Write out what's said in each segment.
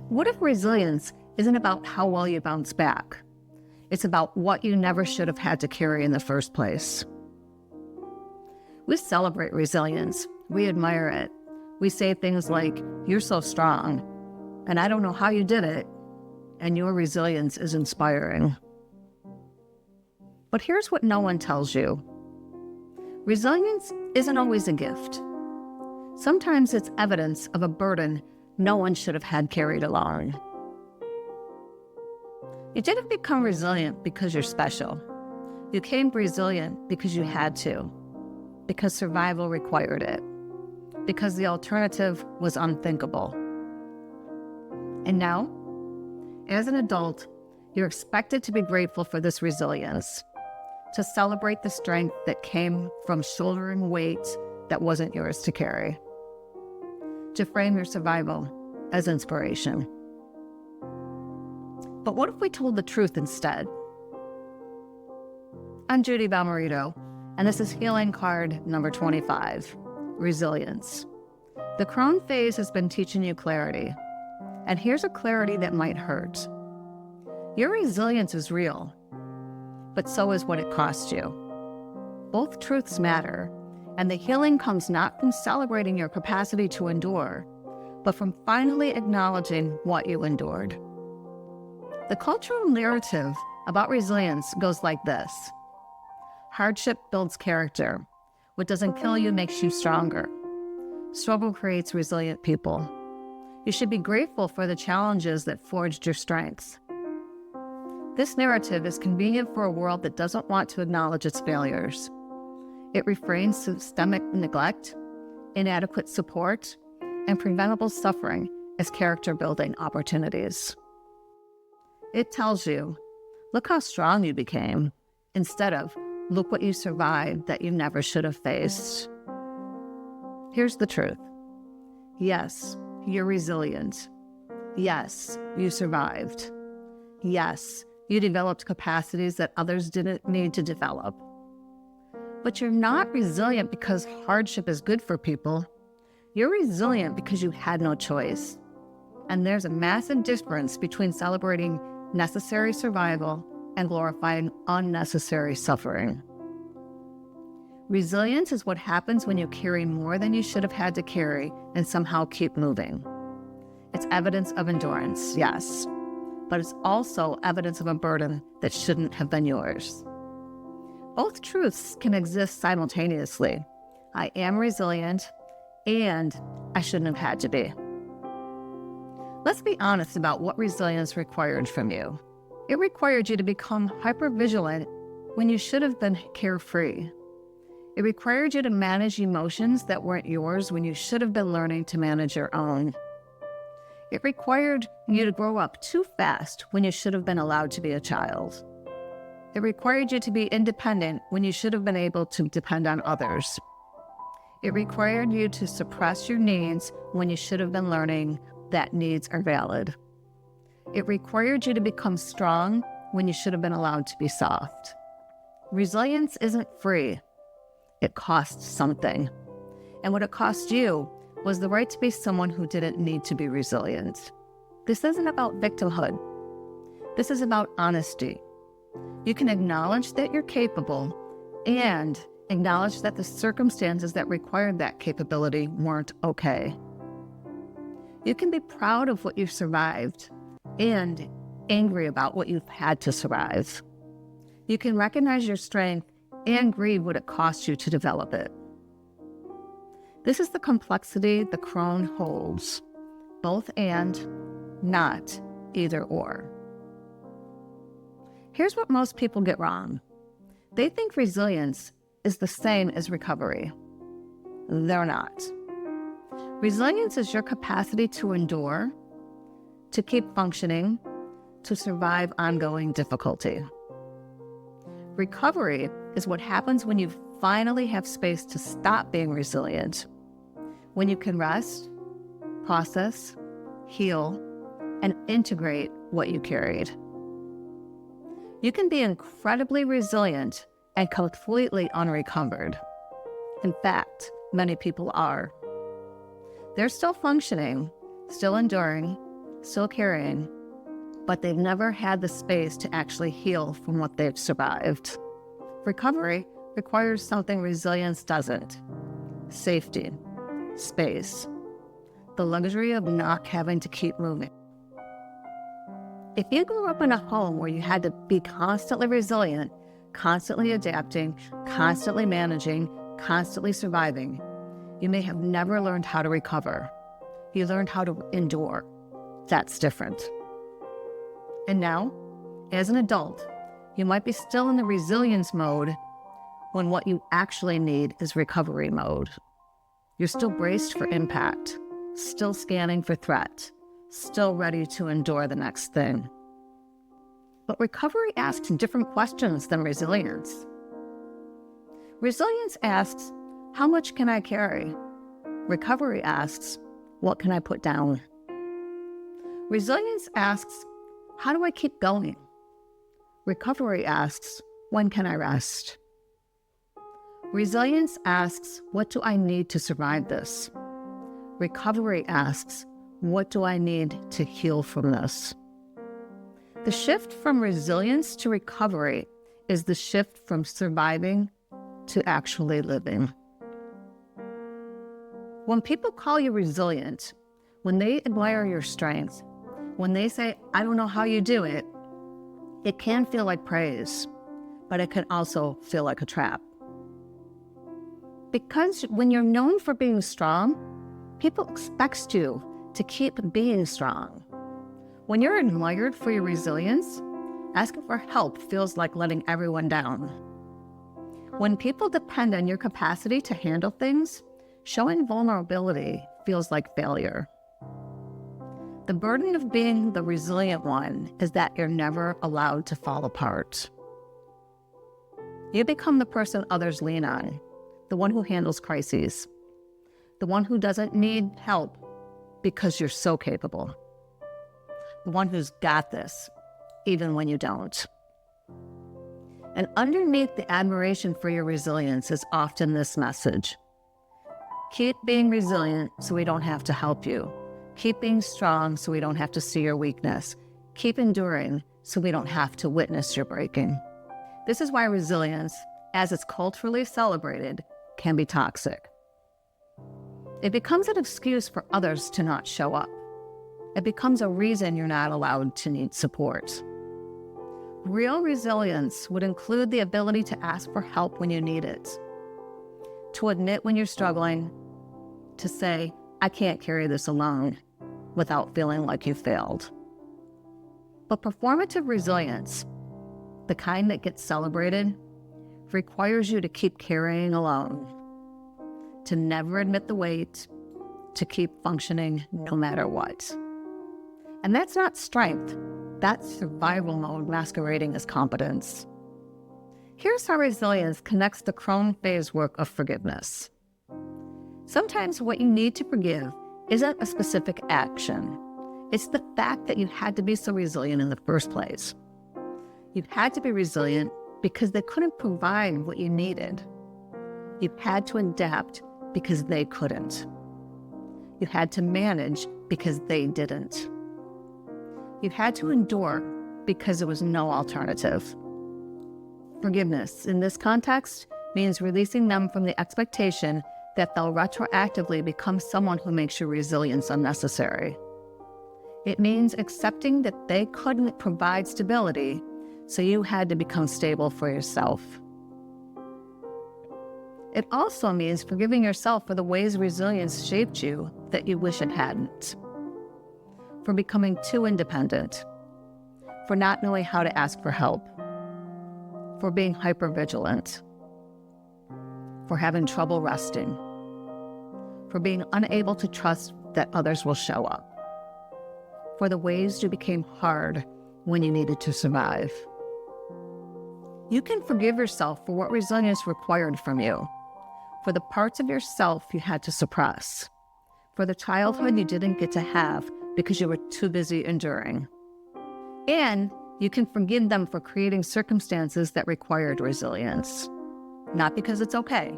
What if resilience isn't about how well you bounce back? It's about what you never should have had to carry in the first place. We celebrate resilience. We admire it. We say things like, "You're so strong," and "I don't know how you did it," and "Your resilience is inspiring." But here's what no one tells you. Resilience isn't always a gift. Sometimes it's evidence of a burden no one should have had carried along. You didn't become resilient because you're special. You became resilient because you had to, because survival required it, because the alternative was unthinkable. And now, as an adult, you're expected to be grateful for this resilience, to celebrate the strength that came from shouldering weight that wasn't yours to carry, to frame your survival as inspiration. But what if we told the truth instead? I'm Judi Bommarito, and this is Healing Card number 25, Resilience. The crone phase has been teaching you clarity, and here's a clarity that might hurt. Your resilience is real, but so is what it cost you. Both truths matter, and the healing comes not from celebrating your capacity to endure, but from finally acknowledging what you endured. The cultural narrative about resilience goes like this. Hardship builds character. What doesn't kill you makes you stronger. Struggle creates resilient people. You should be grateful for the challenges that forged your strengths. This narrative is convenient for a world that doesn't want to acknowledge its failures. It refrains systemic neglect, inadequate support, and preventable suffering as character-building opportunities. It tells you, look how strong you became, instead of, look what you survived that you never should have faced. Here's the truth. Yes, you're resilient. Yes, you survived. Yes, you developed capacities that others didn't need to develop. But you're not resilient because hardship is good for people. You're resilient because you had no choice. And there's a massive difference between celebrating necessary survival and glorifying unnecessary suffering. Resilience is what happens when you carry more than you should have had to carry and somehow keep moving. It's evidence of endurance, yes, but it's also evidence of a burden that shouldn't have been yours. Both truths can exist simultaneously. I am resilient, and I shouldn't have had to be. Let's be honest about what resilience required from you. It required you to become hypervigilant when you should have been carefree. It required you to manage emotions that weren't yours when you should have been learning to manage your own. It required you to grow up too fast when you should have been allowed to be a child. It required you to be independent when you should have been able to depend on others. It required you to suppress your needs when you should have been learning that needs are valid. It required you to become strong when you should have been allowed to be soft. Resilience isn't free. It costs something. And what it cost you was the right to be someone who didn't need to be resilient. This isn't about victimhood. This is about honesty. You can acknowledge that you're capable and acknowledge that the circumstances that required that capability weren't okay. You can be proud of what you've survived and angry about what you've had to survive. You can recognize your strength and grieve what it cost you to develop it. This is the complexity the crone holds, both and, not either or. Here's what most people get wrong. They think resilience is the same as recovery. They're not. Resilience is your capacity to endure, to keep functioning, to survive ongoing difficulty. Recovery is what happens when you finally have space to stop being resilient, when you can rest, process, heal, and integrate what you carried. You can be incredibly resilient and completely unrecovered. In fact, many people are. They're still functioning, still enduring, still carrying, but they've never had the space to actually heal from what they've survived. Recovery requires something resilience doesn't: safety, space, the luxury of not having to keep moving. If you grew up in a home where you had to be constantly resilient, constantly adapting, constantly managing, constantly surviving, you may have never learned how to recover. You learned how to endure. That's different. And now, as an adult, you might be still in the resilience mode when what you actually need is recovery mode. You're still braced for impact, still scanning for threat, still ready to endure the next thing. But recovery asks different questions than resilience. Resilience asks, how much can I carry? Recovery asks, what can I put down? Resilience asks, how do I keep going? Recovery asks, when can I rest? Resilience asks, what do I need to survive this? Recovery asks, what do I need to heal from this? The shift from resilience to recovery is the shift from surviving to actually living. When people call you resilient, when they admire your strength, when they say, I don't know how you do it, it can feel like praise, but it can also feel like a trap. Because when you're known for being strong, people expect you to keep being strong. When you're admired for your resilience, asking for help feels like letting everyone down. When people depend on your capacity to handle things, showing vulnerability feels like failure. The burden of being the resilient one is that you're never allowed to fall apart. You become the person others lean on, the one who handles crises, the one who doesn't need help because you're so capable, the one who's got this, even when you don't. And underneath the admiration for your resilience is often this message: keep being resilient so we don't have to help you. Keep being strong so we don't have to see your weakness. Keep enduring so we don't have to witness your breaking. This is why resilience, as it's culturally celebrated, can be toxic. It becomes an excuse for others to not show up. It becomes a reason you're not allowed to need support. Real resilience would include the ability to ask for help when you need it, to admit when you're struggling, to say, I can't carry this alone, without feeling like you failed. But performative resilience, the kind that gets celebrated, requires you to keep carrying alone, to never admit the weight, to keep functioning no matter what. And that's not strength, that's survival mode masquerading as competence. Here's how resilience connects the crone phase work of forgiveness. Sometimes what you need to forgive isn't a specific action. It's the fact that you had to be so resilient in the first place. You had to be resilient because they couldn't provide what you needed. You had to adapt because they couldn't. You had to manage because they didn't. You had to endure because there was no alternative. Forgiveness, in this context, means releasing them from the expectation that they'll retroactively become someone who makes your resilience unnecessary. It means accepting that they couldn't provide stability, so you had to become stable for yourself. It also means forgiving yourself for the ways resilience shaped you that you wish it hadn't. For becoming too independent, for not knowing how to ask for help, for being hypervigilant, for having trouble resting, for being unable to trust that others will show up, for the ways you became hard when you needed to survive. You can forgive yourself for what resilience required from you, for the parts of yourself you had to suppress, for the childhood you didn't get to have because you were too busy enduring. And you can forgive them for creating circumstances that required resilience, not because it's okay,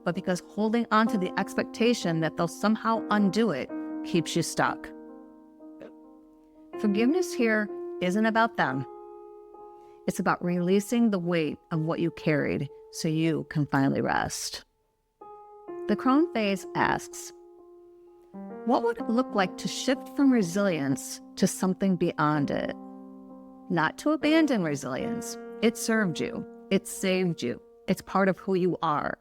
but because holding on to the expectation that they'll somehow undo it keeps you stuck. Forgiveness here isn't about them. It's about releasing the weight of what you carried so you can finally rest. The crone phase asks, what would it look like to shift from resilience to something beyond it? Not to abandon resilience. It served you. It saved you. It's part of who you are.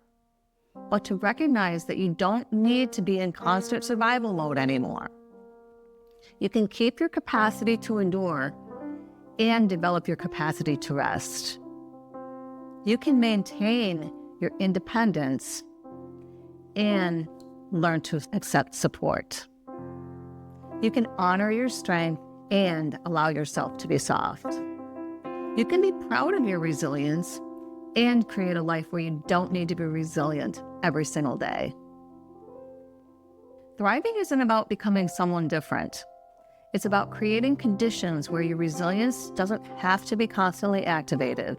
But to recognize that you don't need to be in constant survival mode anymore. You can keep your capacity to endure and develop your capacity to rest. You can maintain your independence and learn to accept support. You can honor your strength and allow yourself to be soft. You can be proud of your resilience and create a life where you don't need to be resilient every single day. Thriving isn't about becoming someone different. It's about creating conditions where your resilience doesn't have to be constantly activated,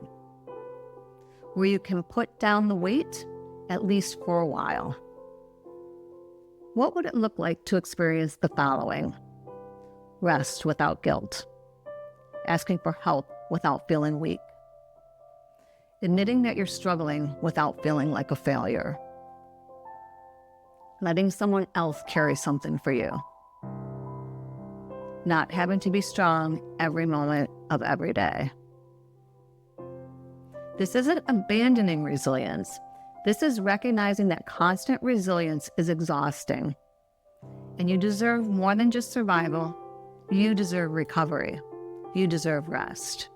where you can put down the weight, at least for a while. What would it look like to experience the following? Rest without guilt. Asking for help without feeling weak. Admitting that you're struggling without feeling like a failure. Letting someone else carry something for you. Not having to be strong every moment of every day. This isn't abandoning resilience. This is recognizing that constant resilience is exhausting. And you deserve more than just survival. You deserve recovery. You deserve rest.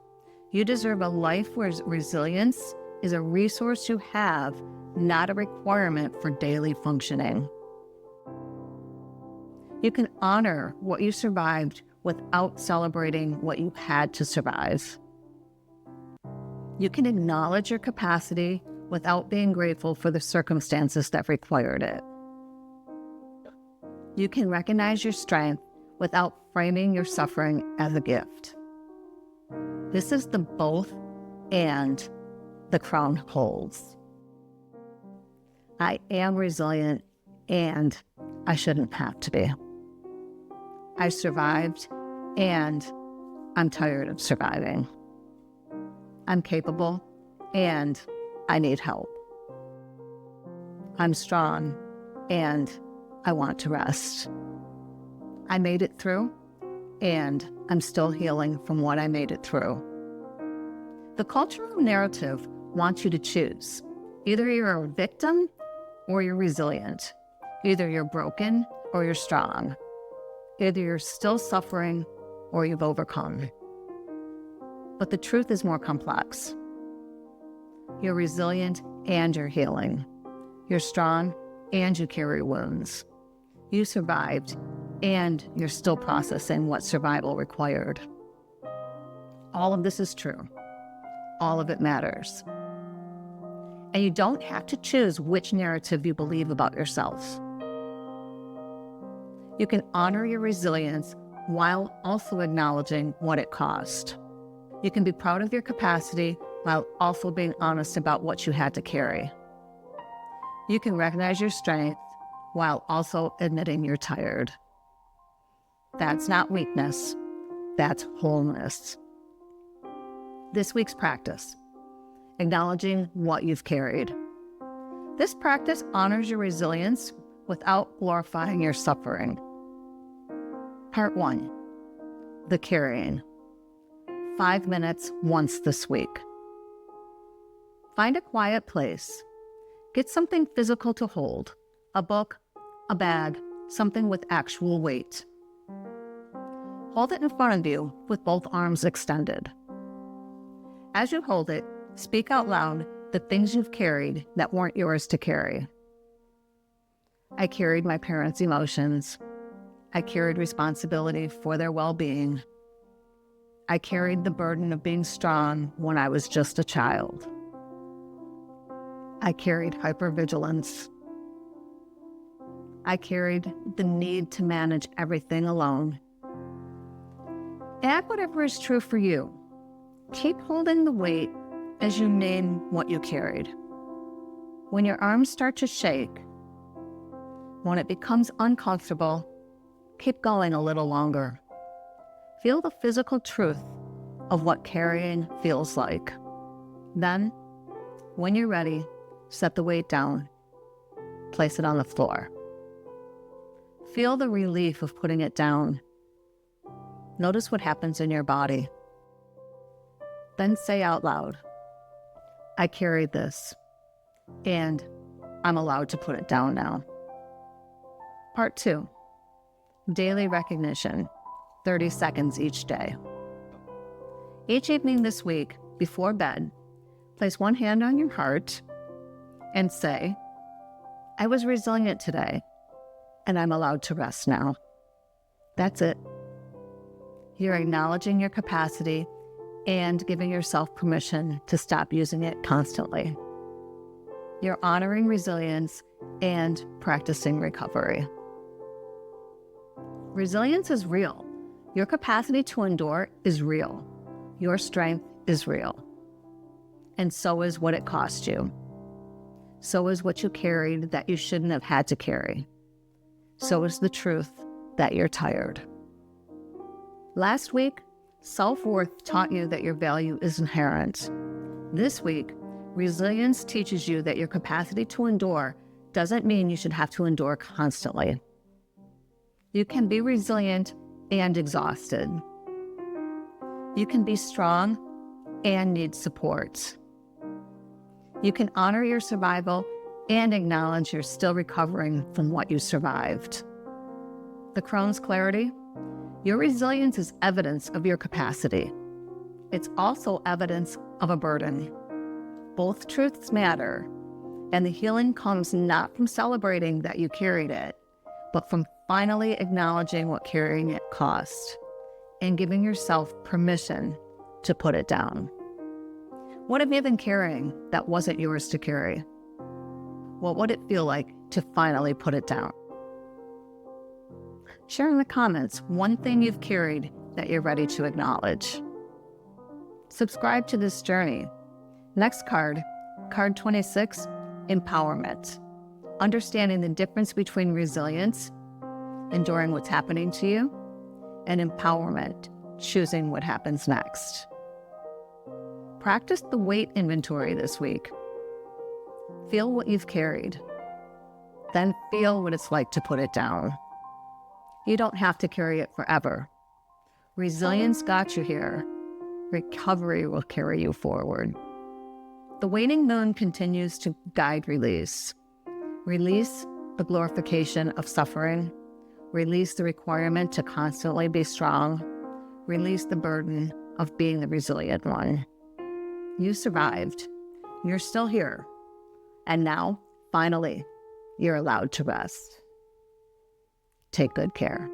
You deserve a life where resilience is a resource you have, not a requirement for daily functioning. You can honor what you survived without celebrating what you had to survive. You can acknowledge your capacity without being grateful for the circumstances that required it. You can recognize your strength without framing your suffering as a gift. This is the both and the crown holds. I am resilient and I shouldn't have to be. I survived and I'm tired of surviving. I'm capable and I need help. I'm strong and I want to rest. I made it through and I'm still healing from what I made it through. The cultural narrative wants you to choose. Either you're a victim or you're resilient. Either you're broken or you're strong. Either you're still suffering or you've overcome. But the truth is more complex. You're resilient and you're healing. You're strong and you carry wounds. You survived and you're still processing what survival required. All of this is true. All of it matters. And you don't have to choose which narrative you believe about yourself. You can honor your resilience while also acknowledging what it cost. You can be proud of your capacity while also being honest about what you had to carry. You can recognize your strength while also admitting you're tired. That's not weakness, that's wholeness. This week's practice, acknowledging what you've carried. This practice honors your resilience without glorifying your suffering. Part 1, the carrying. 5 minutes once this week. Find a quiet place. Get something physical to hold. A book, a bag, something with actual weight. Hold it in front of you with both arms extended. As you hold it, speak out loud the things you've carried that weren't yours to carry. I carried my parents' emotions. I carried responsibility for their well-being. I carried the burden of being strong when I was just a child. I carried hypervigilance. I carried the need to manage everything alone. Add whatever is true for you. Keep holding the weight as you name what you carried. When your arms start to shake, when it becomes uncomfortable, keep going a little longer. Feel the physical truth of what carrying feels like. Then, when you're ready, set the weight down. Place it on the floor. Feel the relief of putting it down. Notice what happens in your body. Then say out loud, I carried this, and I'm allowed to put it down now. Part 2, daily recognition, 30 seconds each day. Each evening this week, before bed, place one hand on your heart and say, I was resilient today, and I'm allowed to rest now. That's it. You're acknowledging your capacity and giving yourself permission to stop using it constantly. You're honoring resilience and practicing recovery. Resilience is real. Your capacity to endure is real. Your strength is real. And so is what it cost you. So is what you carried that you shouldn't have had to carry. So is the truth that you're tired. Last week, self-worth taught you that your value is inherent. This week, resilience teaches you that your capacity to endure doesn't mean you should have to endure constantly. You can be resilient and exhausted. You can be strong and need support. You can honor your survival and acknowledge you're still recovering from what you survived. The Crohn's clarity, your resilience is evidence of your capacity. It's also evidence of a burden. Both truths matter, and the healing comes not from celebrating that you carried it, but from finally acknowledging what carrying it cost and giving yourself permission to put it down. What have you been carrying that wasn't yours to carry? What would it feel like to finally put it down? Share in the comments one thing you've carried that you're ready to acknowledge. Subscribe to this journey. Next card, card 26, empowerment. Understanding the difference between resilience, enduring what's happening to you, and empowerment, choosing what happens next. Practice the weight inventory this week. Feel what you've carried. Then feel what it's like to put it down. You don't have to carry it forever. Resilience got you here. Recovery will carry you forward. The waning moon continues to guide release. Release the glorification of suffering. Release the requirement to constantly be strong. Release the burden of being the resilient one. You survived. You're still here. And now, finally, you're allowed to rest. Take good care.